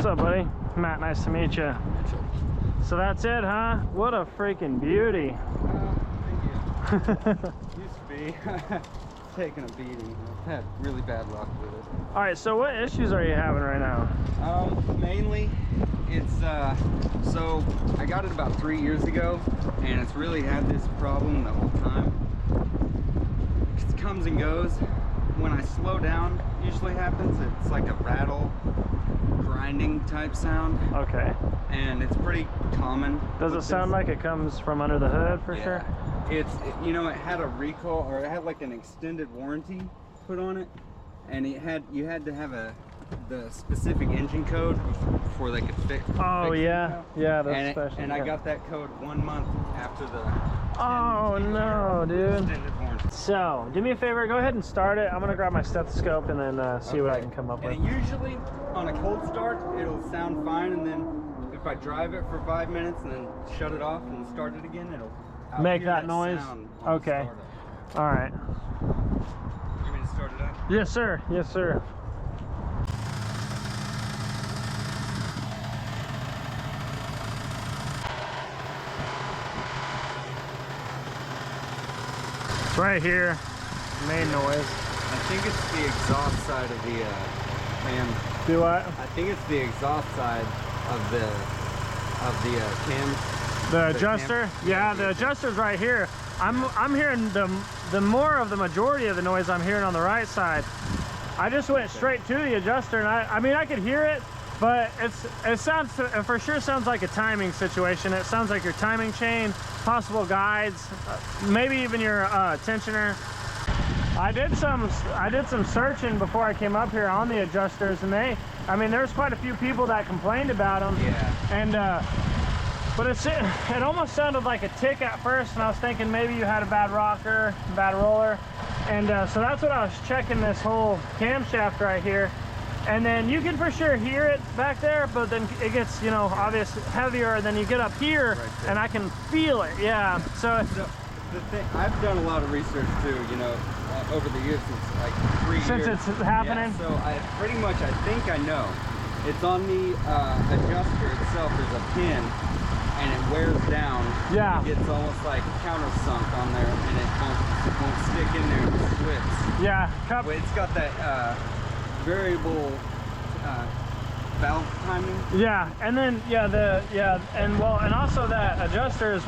What's up, buddy? Matt, nice to meet you. So that's it, huh? What a freaking beauty. Thank you. Used to be. Taking a beating. I've had really bad luck with it. All right, so what issues are you having right now? Mainly, it's, so I got it about 3 years ago, and it's really had this problem the whole time. It comes and goes. When I slow down, usually happens, it's like a rattle, grinding type sound. Okay. And it's pretty common. Does it sound like it comes from under the hood for sure? It's, you know, it had a recall, or it had like an extended warranty put on it, and you had to have the specific engine code before they could fix it. Oh yeah, yeah, that's special. And I got that code 1 month after the oh no, dude. extended warranty. So do me a favor, go ahead and start it. I'm gonna grab my stethoscope and then see what I can come up with. And usually on a cold start it'll sound fine, and then if I drive it for 5 minutes and then shut it off and start it again, it'll make that noise. Okay. All right. You want me to start it up? Yes, sir. Yes, sir. It's right here. Main noise. I think it's the exhaust side of the cam. Do what? I think it's the exhaust side of the cam. The adjuster? Yeah, the adjuster's right here. I'm hearing the more of the majority of the noise I'm hearing on the right side. I just went straight to the adjuster, and I mean I could hear it, but it for sure sounds like a timing situation. It sounds like your timing chain, possible guides, maybe even your tensioner. I did some searching before I came up here on the adjusters, and I mean there's quite a few people that complained about them. Yeah. And but it almost sounded like a tick at first, and I was thinking maybe you had a bad rocker, bad roller. And so that's what I was checking, this whole camshaft right here. And then you can for sure hear it back there, but then it gets, you know, obviously heavier, and then you get up here and I can feel it. Yeah. So the thing, I've done a lot of research too, you know, over the years, since like 3 years. Since it's happening? Yeah, so I pretty much, I think I know. It's on the adjuster itself, there's a pin, and it wears down. Yeah. It gets almost like countersunk on there, and it won't stick in there and splits. Yeah. But it's got that variable valve timing. Yeah, and then and also that adjuster is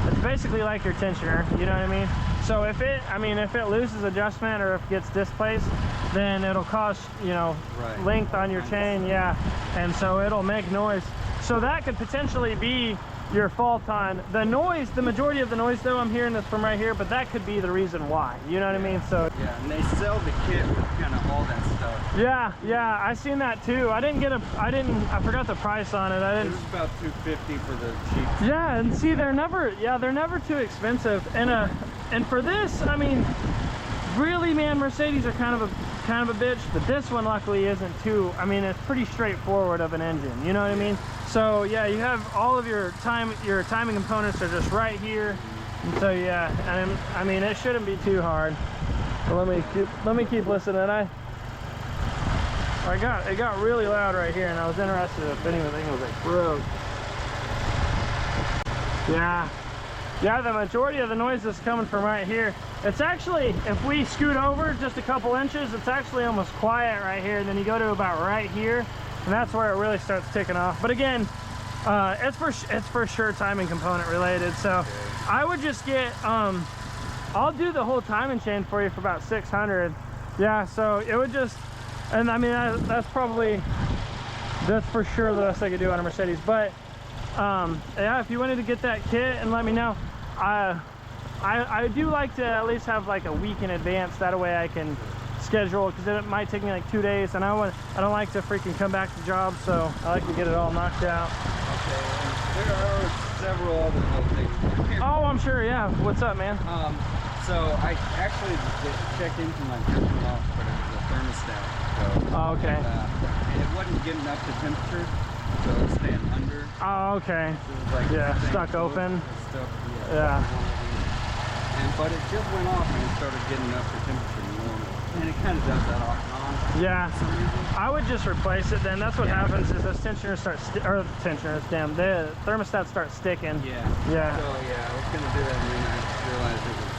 it's basically like your tensioner, you know what I mean? So if it loses adjustment or if it gets displaced, then it'll cause, you know, length on your chain, yeah, and so it'll make noise. So that could potentially be your fault on the noise. The majority of the noise though, I'm hearing this from right here, but that could be the reason why, you know what I mean? So yeah, and they sell the kit with kind of all that stuff. Yeah, I seen that too. I forgot the price on it. It was about $250 for the cheap. Yeah, and see, they're never too expensive. And for this, I mean, really, man, Mercedes are kind of a bitch, but this one luckily isn't too. I mean, it's pretty straightforward of an engine, you know what I mean? So yeah, you have all of your timing components are just right here, and so yeah, and I mean it shouldn't be too hard. But let me keep listening. It got really loud right here, and I was interested if anything was like broke. Yeah, the majority of the noise is coming from right here. It's actually, if we scoot over just a couple inches, it's actually almost quiet right here. And then you go to about right here, and that's where it really starts ticking off. But again, it's for sure timing component related. So I would just get, I'll do the whole timing chain for you for about 600. Yeah, so it would just, and I mean, that's for sure the best I could do on a Mercedes. But yeah, if you wanted to get that kit and let me know. I do like to at least have like a week in advance. That way I can schedule, because it might take me like 2 days, and I don't like to freaking come back to jobs, so I like to get it all knocked out. Okay, and there are several other little things. Oh, I'm sure, yeah. What's up, man? So I actually checked into my thermal, but it was a thermostat. So, oh, okay. And it wasn't getting up to temperature, so it was staying under. Oh, okay. So it was like stuck open. Yeah. But it just went off and it started getting up to temperature normal. And it kind of does that off and on. Yeah, I would just replace it then. That's what happens is those tensioners start, or tensioners, damn, the thermostats start sticking. Yeah. Yeah. So yeah, I was gonna do that, and then I realized it was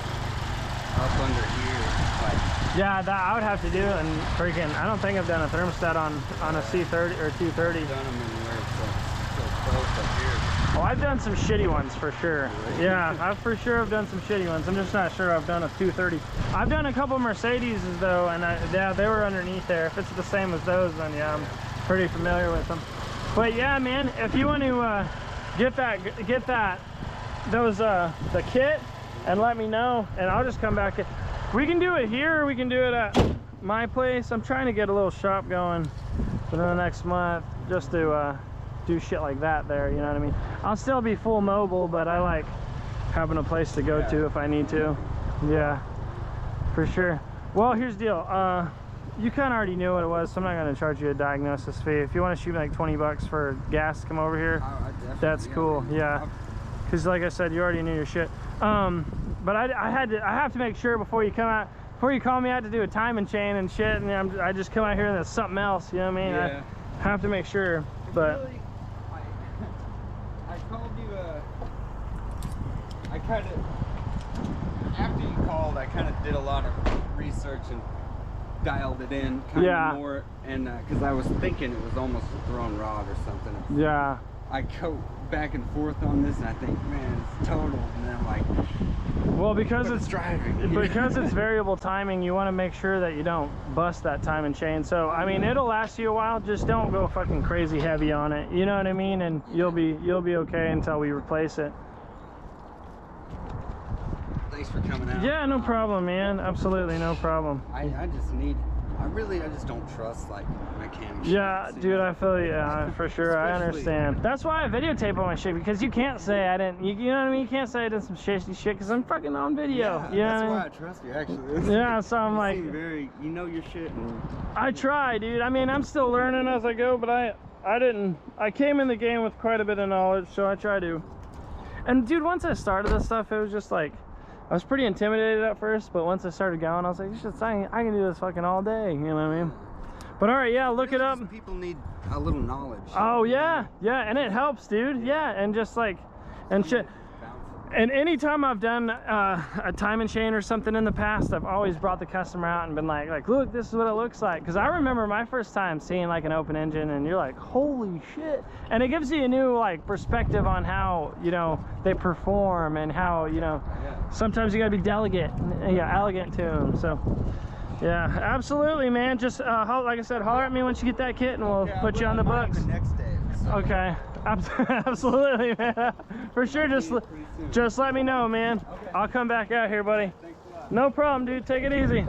up under here. Like, Yeah, that I would have to do, and freaking, I don't think I've done a thermostat on a C30 or 230. I've done them anywhere so close up here. Oh, I've done some shitty ones for sure. Yeah, I for sure have done some shitty ones. I'm just not sure I've done a 230. I've done a couple Mercedes though, and yeah, they were underneath there. If it's the same as those, then yeah, I'm pretty familiar with them. But yeah, man, if you want to get the kit, and let me know, and I'll just come back. We can do it here, or we can do it at my place. I'm trying to get a little shop going within the next month, just to do shit like that there, you know what I mean? I'll still be full mobile, but I like having a place to go to if I need to. Yeah, for sure. Well, here's the deal. You kind of already knew what it was, so I'm not going to charge you a diagnosis fee. If you want to shoot me like 20 bucks for gas to come over here, that's cool. Yeah, because like I said, you already knew your shit. But I have to make sure before you come out, before you call me out to do a timing chain and shit, and I just come out here and there's something else, you know what I mean? Yeah. I have to make sure. But really, I called you, I kind of, after you called, I kind of did a lot of research and dialed it in kind of more, and because I was thinking it was almost a thrown rod or something. yeah. I go back and forth on this, and I think, man, it's total, and then I'm like, well, because it's driving, because it's variable timing, you want to make sure that you don't bust that time and chain. So I mean, it'll last you a while. Just don't go fucking crazy heavy on it, you know what I mean? And you'll be okay until we replace it. Thanks for coming out. Yeah, no problem, man. Absolutely no problem. I just don't trust like mechanics. Yeah, dude, I feel you. Yeah, for sure. I understand. That's why I videotape all my shit, because you can't say I didn't. You know what I mean? You can't say I did some shitty shit because I'm fucking on video. Yeah, you know that's what I mean? why I trust you, actually. Yeah, so I'm like, you know your shit. And I try, dude. I mean, I'm still learning as I go, but I came in the game with quite a bit of knowledge, so I try to. And dude, once I started this stuff, it was just like, I was pretty intimidated at first, but once I started going, I was like, I can do this fucking all day, you know what I mean? But all right, yeah, look it up. People need a little knowledge. Oh yeah, yeah, and it helps, dude. Yeah, and just like, and shit. And anytime I've done a timing chain or something in the past, I've always brought the customer out and been like, look, this is what it looks like. Because I remember my first time seeing like an open engine, and you're like, holy shit. And it gives you a new like perspective on how, you know, they perform, and how, you know, sometimes you gotta be elegant to them. So yeah, absolutely, man. Just like I said, holler at me once you get that kit, and we'll put you on the books. The next day. So. Okay, absolutely, man. For sure, just let me know, man. Okay. I'll come back out here, buddy. Thanks a lot. No problem, dude. Take it easy.